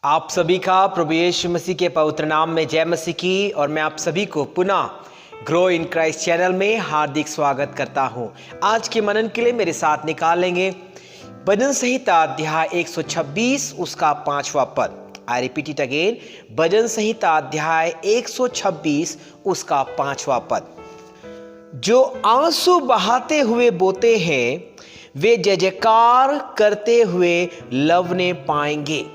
आप सभी का प्रभु यीशु मसीह के पवित्र नाम में जय मसीह की। और मैं आप सभी को पुनः ग्रो इन क्राइस्ट चैनल में हार्दिक स्वागत करता हूं। आज के मनन के लिए मेरे साथ निकालेंगे भजन संहिता अध्याय 126 उसका 5वां पद। आई रिपीट इट अगेन, भजन संहिता अध्याय 126 उसका 5वां पद। जो आंसू बहाते हुए बोते हैं वे जय जयकार करते हुए लवने पाएंगे।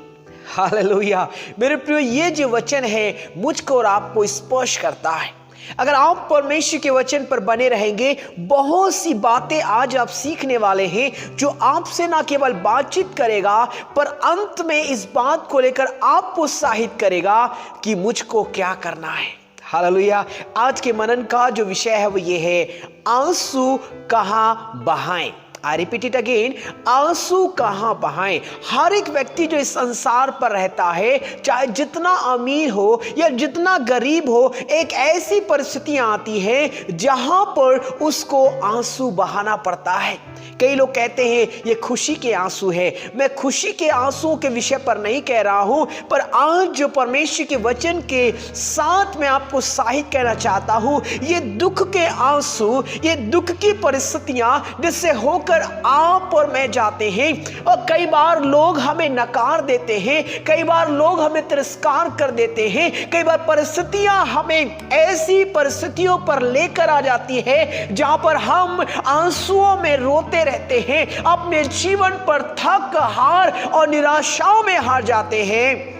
हालेलुया। मेरे प्रियो, ये जो वचन है मुझको और आपको स्पर्श करता है। अगर आप परमेश्वर के वचन पर बने रहेंगे, बहुत सी बातें आज आप सीखने वाले हैं जो आपसे ना केवल बातचीत करेगा पर अंत में इस बात को लेकर आपको उत्साहित करेगा कि मुझको क्या करना है। हालेलुया। आज के मनन का जो विषय है वो ये है, आंसू कहां बहाएं। आई रिपीट इट अगेन, आंसू कहां बहाएं। हर एक व्यक्ति जो इस संसार पर रहता है, चाहे जितना अमीर हो या जितना गरीब हो, एक ऐसी परिस्थितियां आती हैं जहां पर उसको आंसू बहाना पड़ता है। कई लोग कहते हैं ये खुशी के आंसू है। मैं खुशी के आंसुओं के विषय पर नहीं कह रहा हूं, पर आज जो परमेश्वर के वचन के साथ मैं आपको उत्साहित कहना चाहता हूं, ये दुख के आंसू, ये दुख की परिस्थितियां जिससे होकर आप और मैं जाते हैं। और कई बार लोग हमें नकार देते हैं, कई बार लोग हमें तिरस्कार कर देते हैं, कई बार परिस्थितियां हमें ऐसी परिस्थितियों पर लेकर आ जाती है जहां पर हम आंसुओं में रोते रहते हैं, अपने जीवन पर थक हार और निराशाओं में हार जाते हैं।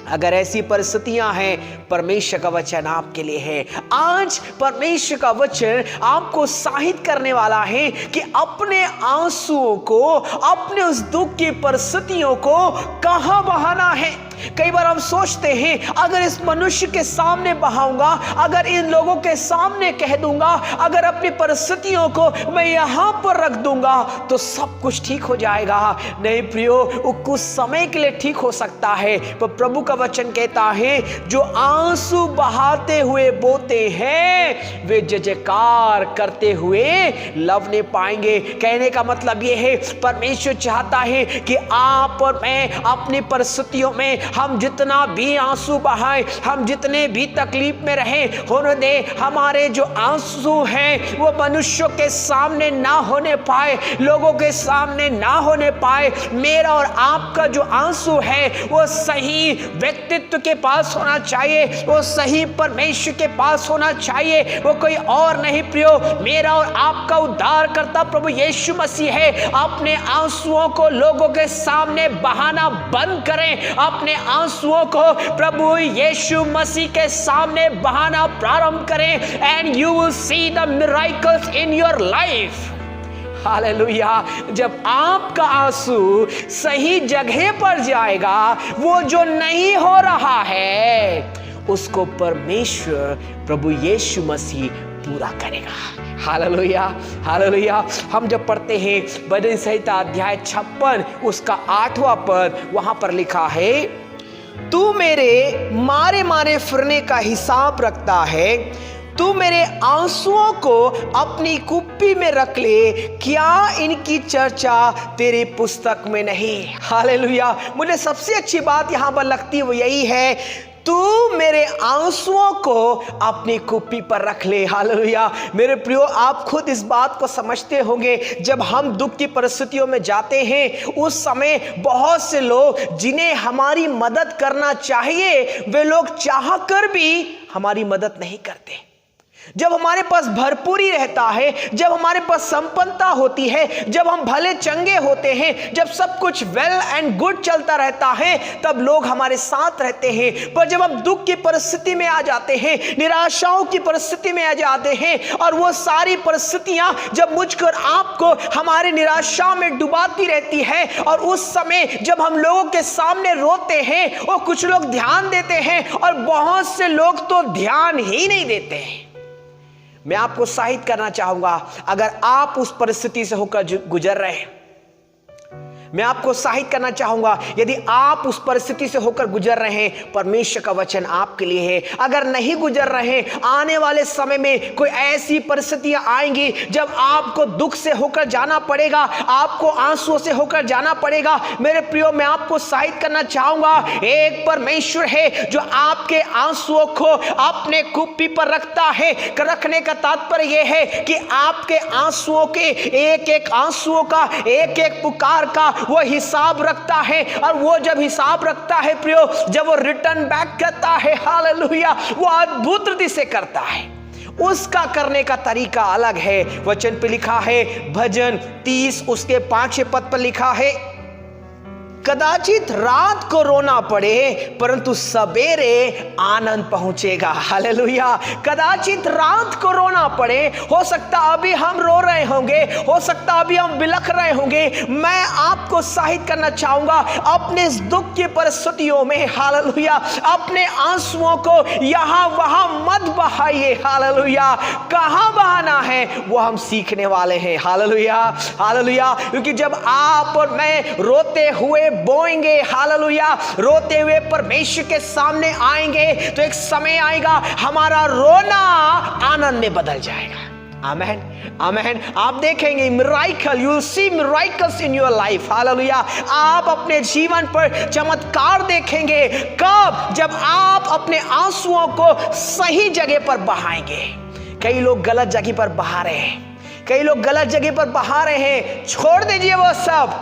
अगर ऐसी परिस्थितियां हैं, परमेश्वर का वचन आपके लिए है। आज परमेश्वर का वचन आपको उत्साहित करने वाला है कि अपने आंसुओं को, अपने उस दुख की परिस्थितियों को कहां बहाना है। कई बार हम सोचते हैं अगर इस मनुष्य के सामने बहाऊंगा, अगर इन लोगों के सामने कह दूंगा, अगर अपनी परिस्थितियों को मैं यहां पर रख दूंगा तो सब कुछ ठीक हो जाएगा। नहीं प्रियो, वो कुछ समय के लिए ठीक हो सकता है, पर प्रभु का वचन कहता है जो आंसू बहाते हुए बोते हैं वे जय जयकार करते हुए लवने पाएंगे। कहने का मतलब यह है, परमेश्वर चाहता है कि आप और मैं अपनी परिस्थितियों में हम जितना भी आंसू बहाएं, हम जितने भी तकलीफ में रहें, होने दे हमारे जो आंसू हैं वो मनुष्यों के सामने ना होने पाए, लोगों के सामने ना होने पाए। मेरा और आपका जो आंसू है वो सही व्यक्तित्व के पास होना चाहिए, वो सही परमेश्वर के पास होना चाहिए, वो कोई और नहीं प्रियो। मेरा और आपका उद्धारकर्ता प्रभु यीशु मसीह है। अपने आंसुओं को लोगों के सामने बहाना बंद करें, अपने आंसुओं को प्रभु यीशु मसीह के सामने बहाना प्रारंभ करें, and you will see the miracles in your life. Hallelujah. जब आपका आंसू सही जगह पर जाएगा, वो जो नहीं हो रहा है उसको परमेश्वर प्रभु यीशु मसीह पूरा करेगा। Hallelujah, hallelujah. हम जब पढ़ते हैं भजन संहिता अध्याय 56 उसका 8वां पद, वहां पर लिखा है, तू मेरे मारे मारे फिरने का हिसाब रखता है, तू मेरे आंसुओं को अपनी कुप्पी में रख ले, क्या इनकी चर्चा तेरी पुस्तक में नहीं। हालेलुया। मुझे सबसे अच्छी बात यहां पर लगती है वो यही है, तू मेरे आंसुओं को अपनी कुप्पी पर रख ले। हालेलुया। मेरे प्रियो, आप खुद इस बात को समझते होंगे, जब हम दुख की परिस्थितियों में जाते हैं उस समय बहुत से लोग जिन्हें हमारी मदद करना चाहिए वे लोग चाहकर भी हमारी मदद नहीं करते। जब हमारे पास भरपूरी रहता है, जब हमारे पास संपन्नता होती है, जब हम भले चंगे होते हैं, जब सब कुछ वेल एंड गुड चलता रहता है, तब लोग हमारे साथ रहते हैं। पर जब हम दुख की परिस्थिति में आ जाते हैं, निराशाओं की परिस्थिति में आ जाते हैं, और वो सारी परिस्थितियां जब मुझको और आपको हमारे निराशा में डुबाती रहती है, और उस समय जब हम लोगों के सामने रोते हैं, और कुछ लोग ध्यान देते हैं और बहुत से लोग तो ध्यान ही नहीं देते हैं। मैं आपको उत्साहित करना चाहूंगा, अगर आप उस परिस्थिति से होकर गुजर रहे हैं, मैं आपको उत्साहित करना चाहूंगा, यदि आप उस परिस्थिति से होकर गुजर रहे हैं, परमेश्वर का वचन आपके लिए है। अगर नहीं गुजर रहे, आने वाले समय में कोई ऐसी परिस्थितियां आएंगी जब आपको दुख से होकर जाना पड़ेगा, आपको आंसुओं से होकर जाना पड़ेगा। मेरे प्रियो, मैं आपको उत्साहित करना चाहूंगा, एक परमेश्वर है जो आपके आंसुओं को अपने कुप्पी पर रखता है। रखने का तात्पर्य यह है कि आपके आंसुओं के एक एक आंसुओं का, एक एक पुकार का वो हिसाब रखता है। और वो जब हिसाब रखता है प्रियो, जब वो रिटर्न बैक करता है, हालेलुया, वो अद्भुत रीति से करता है। उसका करने का तरीका अलग है। वचन पे लिखा है, भजन 30 उसके 5वें पद पर लिखा है, कदाचित रात को रोना पड़े परंतु सवेरे आनंद पहुंचेगा। हालेलुया। कदाचित रात को रोना पड़े, हो सकता अभी हम रो रहे होंगे, हो सकता अभी हम बिलख रहे होंगे। मैं आपको उत्साहित करना चाहूंगा, अपने इस दुख की परिस्थितियों में, हालेलुया, अपने आंसुओं को यहां वहां मत बहाइए। हालेलुया। कहां बहाना है वो हम सीखने वाले हैं। Hallelujah, hallelujah. क्योंकि जब आप और मैं रोते हुए बोएंगे, हालेलुया, रोते हुए परमेश्वर के सामने आएंगे, तो एक समय आएगा हमारा रोना आनंद में बदल जाएगा। आमेन, आमेन। आप देखेंगे miracle, you will see miracles in your life. Hallelujah. आप अपने जीवन पर चमत्कार देखेंगे। कब? जब आप अपने आंसुओं को सही जगह पर बहाएंगे। कई लोग गलत जगह पर बहा रहे हैं, कई लोग गलत जगह पर बहा रहे हैं। छोड़ दीजिए वो सब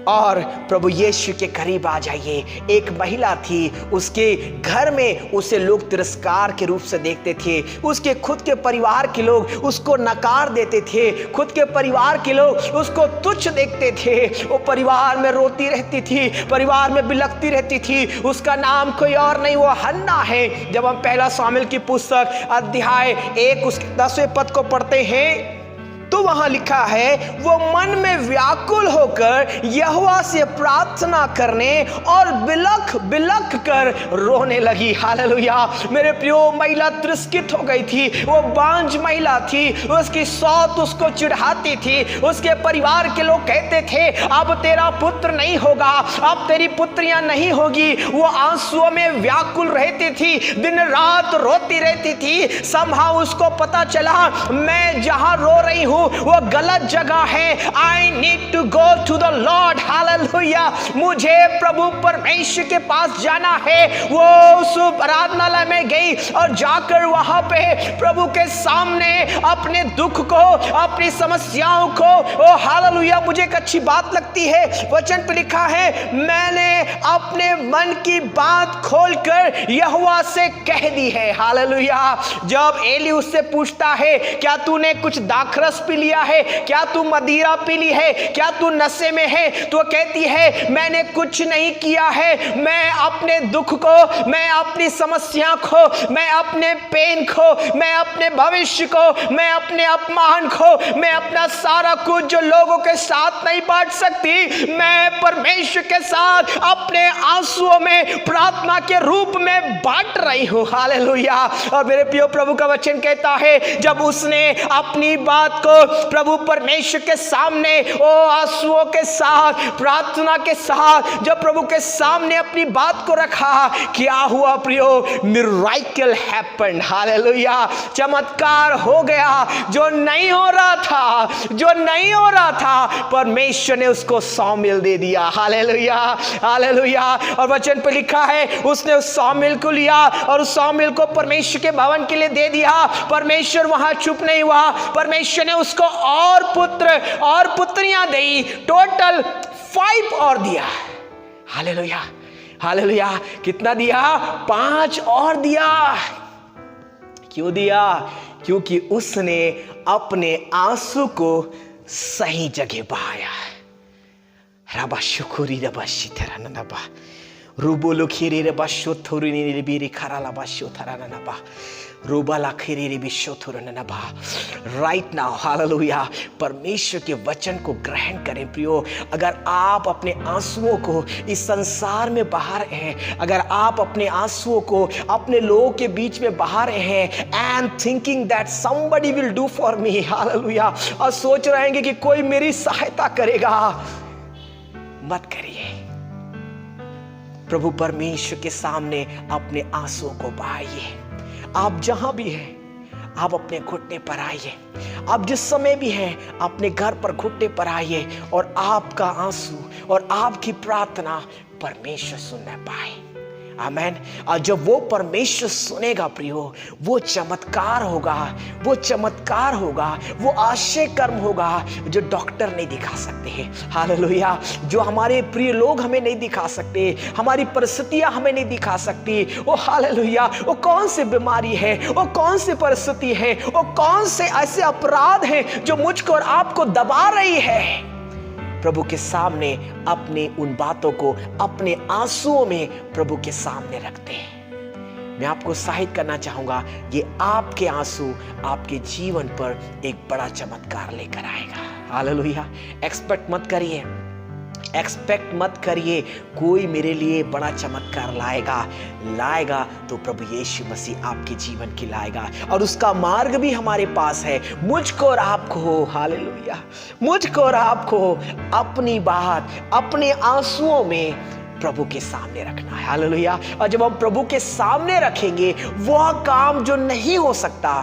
और प्रभु यीशु के करीब आ जाइए। एक महिला थी, उसके घर में उसे लोग तिरस्कार के रूप से देखते थे। उसके खुद के परिवार के लोग उसको नकार देते थे, खुद के परिवार के लोग उसको तुच्छ देखते थे। वो परिवार में रोती रहती थी, परिवार में बिलखती रहती थी। उसका नाम कोई और नहीं, वो हन्ना है। जब हम पहला शामिल की पुस्तक अध्याय 1 उसके 10वें पद को पढ़ते हैं तो वहां लिखा है, वो मन में व्याकुल होकर यहोवा से प्रार्थना करने और बिलख बिलख कर रोने लगी। हालेलुया। मेरे प्रियो, महिला तिरस्कृत हो गई थी। वो बांझ महिला थी, उसकी सौत उसको चिढ़ाती थी। उसके परिवार के लोग कहते थे, अब तेरा पुत्र नहीं होगा, अब तेरी पुत्रियां नहीं होगी। वो आंसुओं में व्याकुल रहती थी, दिन रात रोती रहती थी। संभव उसको पता चला, मैं जहां रो रही हूं वो गलत जगह है। I need to go to the lord. Hallelujah. मुझे प्रभु परमेश्वर के पास जाना है। वो उस आराधनालय में गई और जाकर वहां पे प्रभु के सामने अपने दुख को, अपनी समस्याओं को, ओ हालेलुया, मुझे एक अच्छी बात लगती है, वचन पे लिखा है, मैंने अपने मन की बात खोलकर यहोवा से कह दी है। हालेलुया। जब एली उससे पूछता है, क्या तूने कुछ दाखरस पी लिया है, क्या तू मदिरा पी ली है, क्या तू नशे में है, तो कहती है, मैंने कुछ नहीं किया है। मैं अपने दुख को, मैं अपनी समस्या को, मैं अपने पेन को, मैं अपने भविष्य को, मैं अपने अपमान को, मैं अपना सारा कुछ जो लोगों के साथ नहीं बांट सकती, मैं परमेश्वर के साथ अपने आंसुओं में प्रार्थना के रूप में बांट रही हूं। हालेलुया। और मेरे प्रिय, प्रभु का वचन कहता है, जब उसने अपनी बात को प्रभु परमेश्वर के सामने ओ आंसुओं के साथ, प्रार्थना के साथ जब प्रभु के सामने अपनी बात को रखा, क्या हुआ प्रियो? Miracle happened. हालेलुया। चमत्कार हो गया। जो नहीं हो रहा था, जो नहीं हो रहा था, परमेश्वर ने उसको 100 मील दे दिया। Hallelujah, hallelujah. और वचन पे लिखा है, उसने उस 100 मील को लिया और उस 100 मील को परमेश्वर के भवन के लिए दे दिया। परमेश्वर वहां चुप नहीं हुआ, परमेश्वर ने उसको और पुत्र और पुत्रियां दी, टोटल 5 और दिया। Hallelujah, hallelujah. कितना दिया? 5 और दिया। क्यों दिया? क्योंकि उसने अपने आंसू को सही जगह बहाया। रबा शुकुरी रबा शिथरा नबा रूबोलो खीरे रबा शोथुरी नी बीरी खराला बा शोथरा नबा रूबाला खीरे बी शोथुर नबा। राइट नाउ, हालेलुया, परमेश्वर के वचन को ग्रहण करें प्रियो। अगर आप अपने आंसुओं को इस संसार में बहा रहे हैं, अगर आप अपने आंसुओं को अपने लोगों के बीच में बहा रहे हैं, and thinking that somebody will do for me, hallelujah, और सोच रहे हैं कि कोई मेरी सहायता करेगा, मत करिए। प्रभु परमेश्वर के सामने अपने आंसुओं को बहाइए। आप जहां भी हैं, आप अपने घुटने पर आइए। आप जिस समय भी हैं, अपने घर पर घुटने पर आइए और आपका आंसू और आपकी प्रार्थना परमेश्वर सुनना पाए। आमेन। और जब वो परमेश्वर सुनेगा प्रियो, वो चमत्कार होगा, वो चमत्कार होगा, वो आश्चर्य कर्म होगा जो डॉक्टर नहीं दिखा सकते हैं। हालेलुया। जो हमारे प्रिय लोग हमें नहीं दिखा सकते, हमारी परिस्थितियां हमें नहीं दिखा सकती। वो हालेलुया, वो कौन सी बीमारी है, वो कौन सी परिस्थिति है, वो कौन से ऐसे अपराध हैं जो मुझको और आपको दबा रही है। प्रभु के सामने अपने उन बातों को अपने आंसुओं में प्रभु के सामने रखते हैं। मैं आपको उत्साहित करना चाहूंगा, ये आपके आंसू आपके जीवन पर एक बड़ा चमत्कार लेकर आएगा। हालेलुया। एक्सपेक्ट मत करिए कोई मेरे लिए बड़ा चमत्कार लाएगा तो प्रभु यीशु मसीह आपके जीवन की लाएगा, और उसका मार्ग भी हमारे पास है। मुझको और आपको, हालेलुया, मुझको और आपको अपनी बात अपने आंसुओं में प्रभु के सामने रखना है। हालेलुया। और जब हम प्रभु के सामने रखेंगे, वह काम जो नहीं हो सकता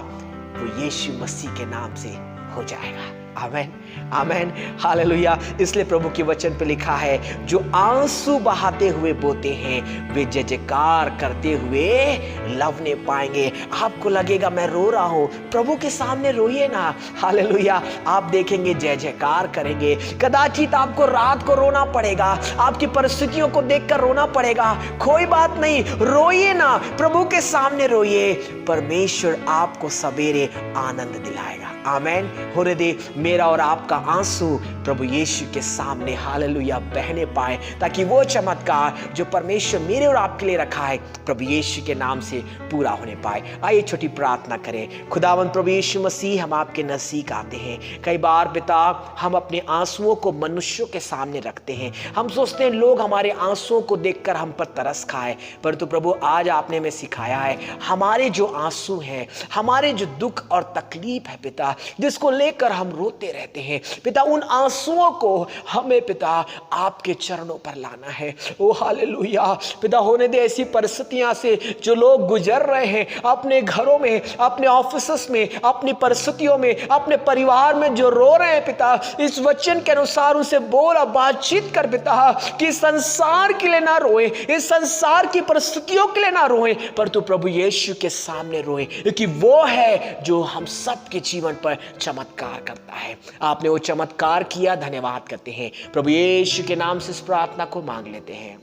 वो यीशु मसीह के नाम से हो जाएगा। आमेन, आमेन, हालेलुया। इसलिए प्रभु के वचन पे लिखा है, जो आंसू बहाते हुए बोते हैं वे जय जयकार करते हुए लवने पाएंगे। आपको लगेगा मैं रो रहा हूं, प्रभु के सामने रोइए ना। हालेलुया। आप देखेंगे जय जयकार करेंगे। कदाचित आपको रात को रोना पड़ेगा, आपकी परिस्थितियों को देखकर रोना पड़ेगा, कोई बात नहीं, रोइए ना, प्रभु के सामने रोइए। परमेश्वर आपको सवेरे आनंद दिलाएगा। आमेन। होने दे मेरा और आपका आंसू प्रभु यीशु के सामने, हालेलुया, बहने पाए, ताकि वो चमत्कार जो परमेश्वर मेरे और आपके लिए रखा है प्रभु यीशु के नाम से पूरा होने पाए। आइए छोटी प्रार्थना करें। खुदावंद प्रभु यीशु मसीह, हम आपके नजदीक आते हैं। कई बार पिता, हम अपने आंसुओं को मनुष्यों के सामने रखते हैं। हम सोचते हैं लोग हमारे आंसुओं को देखकर हम पर तरस खाए, परंतु प्रभु आज आपने हमें सिखाया है, हमारे जो आंसू हैं, हमारे जो दुख और तकलीफ है पिता, जिसको लेकर हम रोते रहते हैं पिता, उन आंसुओं को हमें पिता आपके चरणों पर लाना है। ओ हालेलुया पिता, होने दे ऐसी परिस्थितियां से जो लोग गुजर रहे हैं, अपने घरों में, अपने ऑफिस में, अपनी परिस्थितियों में, अपने परिवार में जो रो रहे हैं पिता, इस वचन के अनुसार उनसे बोल और बातचीत कर पिता, कि संसार के लिए ना रोए, इस संसार की परिस्थितियों के लिए ना रोए, पर तू प्रभु यीशु के सामने रोए, क्योंकि वो है जो हम सबके जीवन पर चमत्कार करता है। आपने वो चमत्कार किया, धन्यवाद करते हैं। प्रभु यीशु के नाम से इस प्रार्थना को मांग लेते हैं।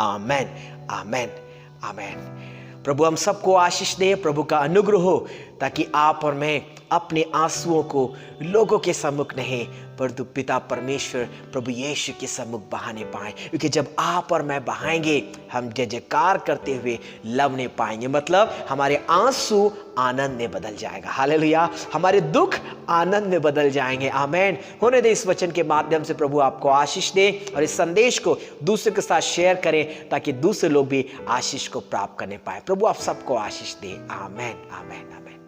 आमेन, आमेन, आमेन। प्रभु हम सबको आशीष दे, प्रभु का अनुग्रह हो, ताकि आप और मैं अपने आंसुओं को लोगों के सम्मुख नहीं, परंतु पिता परमेश्वर प्रभु यीशु के सम्मुख बहाने पाएं। क्योंकि जब आप और मैं बहाएंगे, हम जय जयकार करते हुए लवने पाएंगे। मतलब हमारे आंसू आनंद में बदल जाएगा। हालेलुया। हमारे दुख आनंद में बदल जाएंगे। आमेन। होने दे इस वचन के माध्यम से प्रभु आपको आशीष दे, और इस संदेश को दूसरे के साथ शेयर करें, ताकि दूसरे लोग भी आशीष को प्राप्त करने पाए। प्रभु आप सबको आशीष दे। आमेन, आमेन, आमेन।